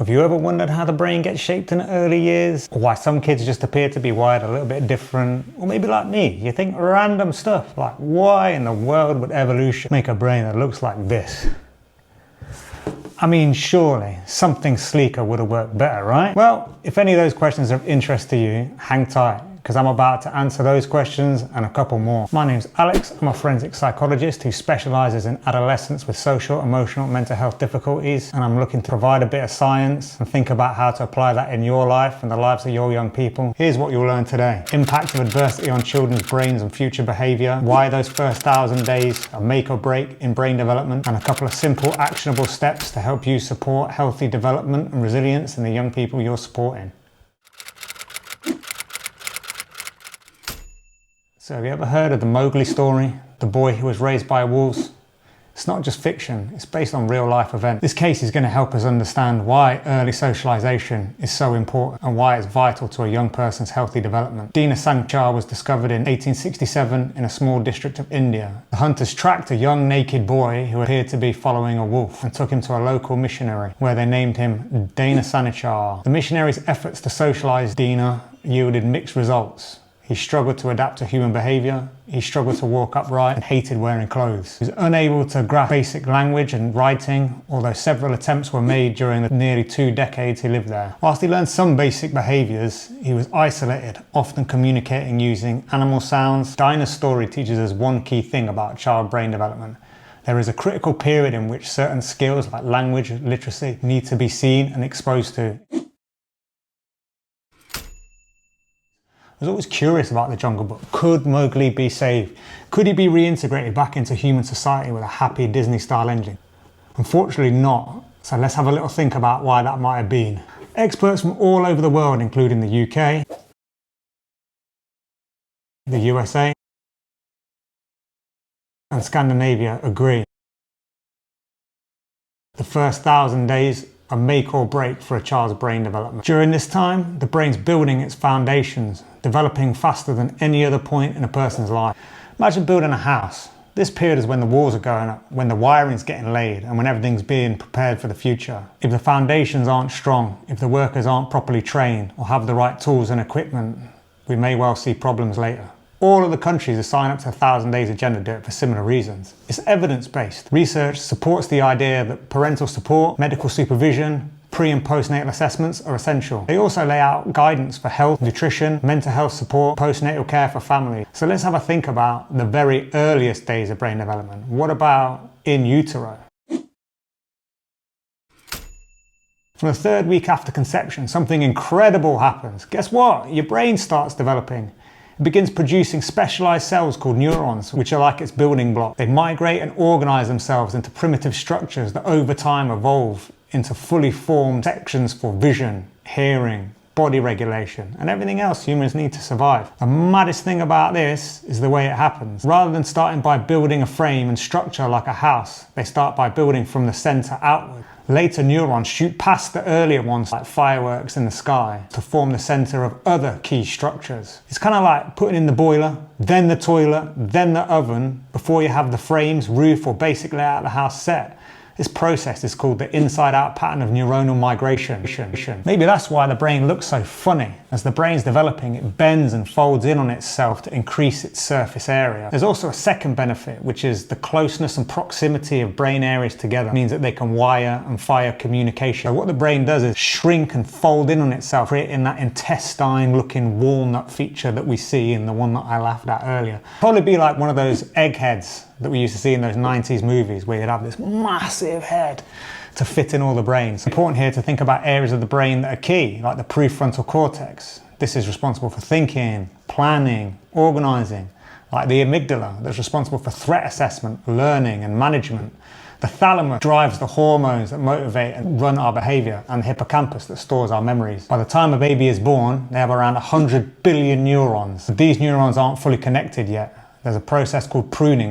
Have you ever wondered how the brain gets shaped in early years? Or why some kids just appear to be wired a little bit different? Or maybe like me, you think random stuff like why in the world would evolution make a brain that looks like this? I mean, surely something sleeker would have worked better, right? Well, if any of those questions are of interest to you, hang tight, because I'm about to answer those questions and a couple more. My name's Alex. I'm a forensic psychologist who specializes in adolescents with social, emotional, mental health difficulties, and I'm looking to provide a bit of science and think about how to apply that in your life and the lives of your young people. Here's what you'll learn today. Impact of adversity on children's brains and future behavior, why those first 1,000 days are make or break in brain development, and a couple of simple actionable steps to help you support healthy development and resilience in the young people you're supporting. So have you ever heard of the Mowgli story? The boy who was raised by wolves? It's not just fiction, it's based on real life events. This case is going to help us understand why early socialization is so important and why it's vital to a young person's healthy development. Dina Sanichar was discovered in 1867 in a small district of India. The hunters tracked a young naked boy who appeared to be following a wolf and took him to a local missionary where they named him Dina Sanichar. The missionary's efforts to socialize Dina yielded mixed results. He struggled to adapt to human behavior, he struggled to walk upright and hated wearing clothes. He was unable to grasp basic language and writing, although several attempts were made during the nearly 2 decades he lived there. Whilst he learned some basic behaviors, he was isolated, often communicating using animal sounds. Dina's story teaches us one key thing about child brain development. There is a critical period in which certain skills like language, literacy, need to be seen and exposed to. I was always curious about the Jungle Book. Could Mowgli be saved? Could he be reintegrated back into human society with a happy Disney-style ending? Unfortunately not, so let's have a little think about why that might have been. Experts from all over the world, including the UK, the USA, and Scandinavia agree. The first 1,000 days are make or break for a child's brain development. During this time, the brain's building its foundations, developing faster than any other point in a person's life. Imagine building a house. This period is when the walls are going up, when the wiring's getting laid, and when everything's being prepared for the future. If the foundations aren't strong, if the workers aren't properly trained or have the right tools and equipment, we may well see problems later. All of the countries that sign up to 1,000 Days Agenda do it for similar reasons. It's evidence-based. Research supports the idea that parental support, medical supervision, pre- and postnatal assessments are essential. They also lay out guidance for health, nutrition, mental health support, postnatal care for families. So let's have a think about the very earliest days of brain development. What about in utero? From the 3rd week after conception, something incredible happens. Guess what? Your brain starts developing. It begins producing specialized cells called neurons, which are like its building block. They migrate and organize themselves into primitive structures that over time evolve into fully formed sections for vision, hearing, body regulation, and everything else humans need to survive. The maddest thing about this is the way it happens. Rather than starting by building a frame and structure like a house, they start by building from the center outward. Later neurons shoot past the earlier ones like fireworks in the sky to form the center of other key structures. It's kind of like putting in the boiler, then the toilet, then the oven, before you have the frames, roof, or basic layout of the house set. This process is called the inside-out pattern of neuronal migration. Maybe that's why the brain looks so funny. As the brain's developing, it bends and folds in on itself to increase its surface area. There's also a second benefit, which is the closeness and proximity of brain areas together. It means that they can wire and fire communication. So what the brain does is shrink and fold in on itself, creating that intestine-looking walnut feature that we see in the one that I laughed at earlier. Probably be like one of those eggheads that we used to see in those 90s movies where you'd have this massive head to fit in all the brains. It's important here to think about areas of the brain that are key, like the prefrontal cortex. This is responsible for thinking, planning, organizing, like the amygdala that's responsible for threat assessment, learning and management. The thalamus drives the hormones that motivate and run our behavior, and the hippocampus that stores our memories. By the time a baby is born, they have around 100 billion neurons. But these neurons aren't fully connected yet. There's a process called pruning.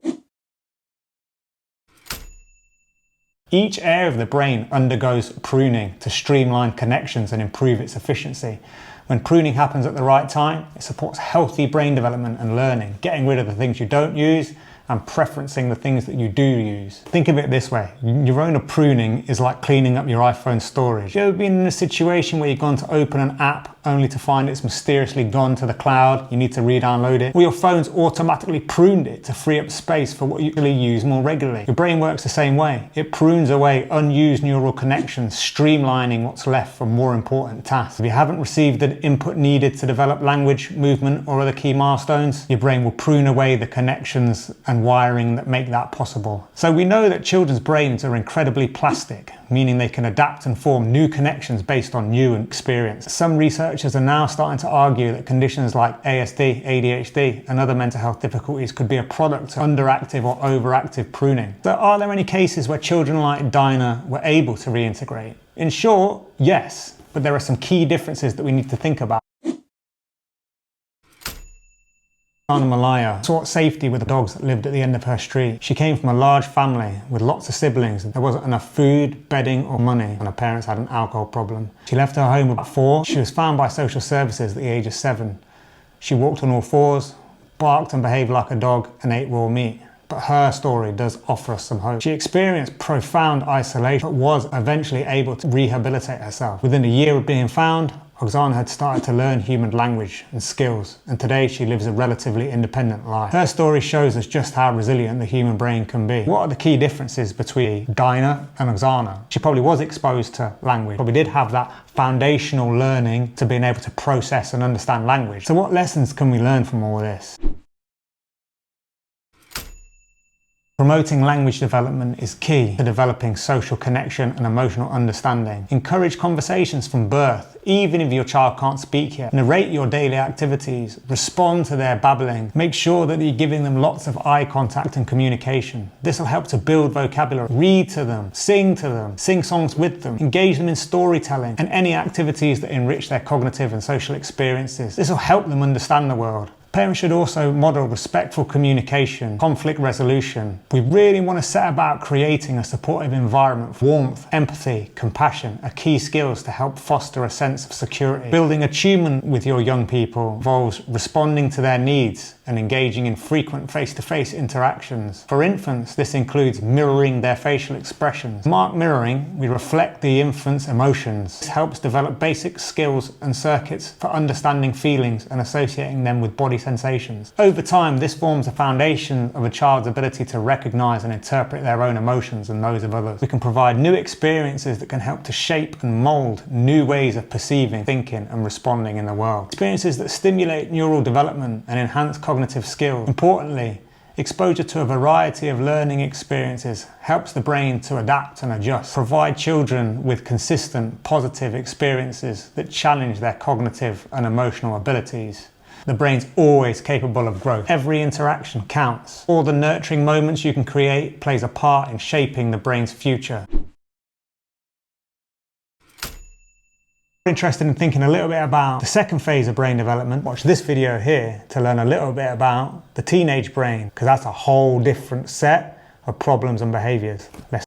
Each area of the brain undergoes pruning to streamline connections and improve its efficiency. When pruning happens at the right time, it supports healthy brain development and learning, getting rid of the things you don't use and preferencing the things that you do use. Think of it this way, your own pruning is like cleaning up your iPhone storage. Have you ever been in a situation where you've gone to open an app only to find it's mysteriously gone to the cloud, you need to re-download it? Or your phone's automatically pruned it to free up space for what you really use more regularly. Your brain works the same way. It prunes away unused neural connections, streamlining what's left for more important tasks. If you haven't received the input needed to develop language, movement, or other key milestones, your brain will prune away the connections and wiring that make that possible. So we know that children's brains are incredibly plastic, meaning they can adapt and form new connections based on new experience. Some researchers are now starting to argue that conditions like ASD, ADHD, and other mental health difficulties could be a product of underactive or overactive pruning. So are there any cases where children like Dina were able to reintegrate? In short, yes, but there are some key differences that we need to think about. Malaya sought safety with the dogs that lived at the end of her street. She came from a large family with lots of siblings. There wasn't enough food, bedding or money, and her parents had an alcohol problem. She left her home at 4. She was found by social services at the age of 7. She walked on all 4s, barked and behaved like a dog, and ate raw meat. But her story does offer us some hope. She experienced profound isolation, but was eventually able to rehabilitate herself. Within a year of being found, Oxana had started to learn human language and skills, and today she lives a relatively independent life. Her story shows us just how resilient the human brain can be. What are the key differences between Dina and Oxana? She probably was exposed to language, probably did have that foundational learning to being able to process and understand language. So what lessons can we learn from all this? Promoting language development is key to developing social connection and emotional understanding. Encourage conversations from birth, even if your child can't speak yet. Narrate your daily activities, respond to their babbling. Make sure that you're giving them lots of eye contact and communication. This will help to build vocabulary. Read to them, sing songs with them, engage them in storytelling and any activities that enrich their cognitive and social experiences. This will help them understand the world. Parents should also model respectful communication, conflict resolution. We really want to set about creating a supportive environment. Warmth, empathy, compassion are key skills to help foster a sense of security. Building attunement with your young people involves responding to their needs and engaging in frequent face-to-face interactions. For infants, this includes mirroring their facial expressions. Mark mirroring, we reflect the infant's emotions. This helps develop basic skills and circuits for understanding feelings and associating them with body sensations. Over time, this forms a foundation of a child's ability to recognize and interpret their own emotions and those of others. We can provide new experiences that can help to shape and mold new ways of perceiving, thinking, and responding in the world. Experiences that stimulate neural development and enhance cognitive skills. Importantly, exposure to a variety of learning experiences helps the brain to adapt and adjust. Provide children with consistent, positive experiences that challenge their cognitive and emotional abilities. The brain's always capable of growth. Every interaction counts. All the nurturing moments you can create plays a part in shaping the brain's future. Interested in thinking a little bit about the second phase of brain development, watch this video here to learn a little bit about the teenage brain, because that's a whole different set of problems and behaviors.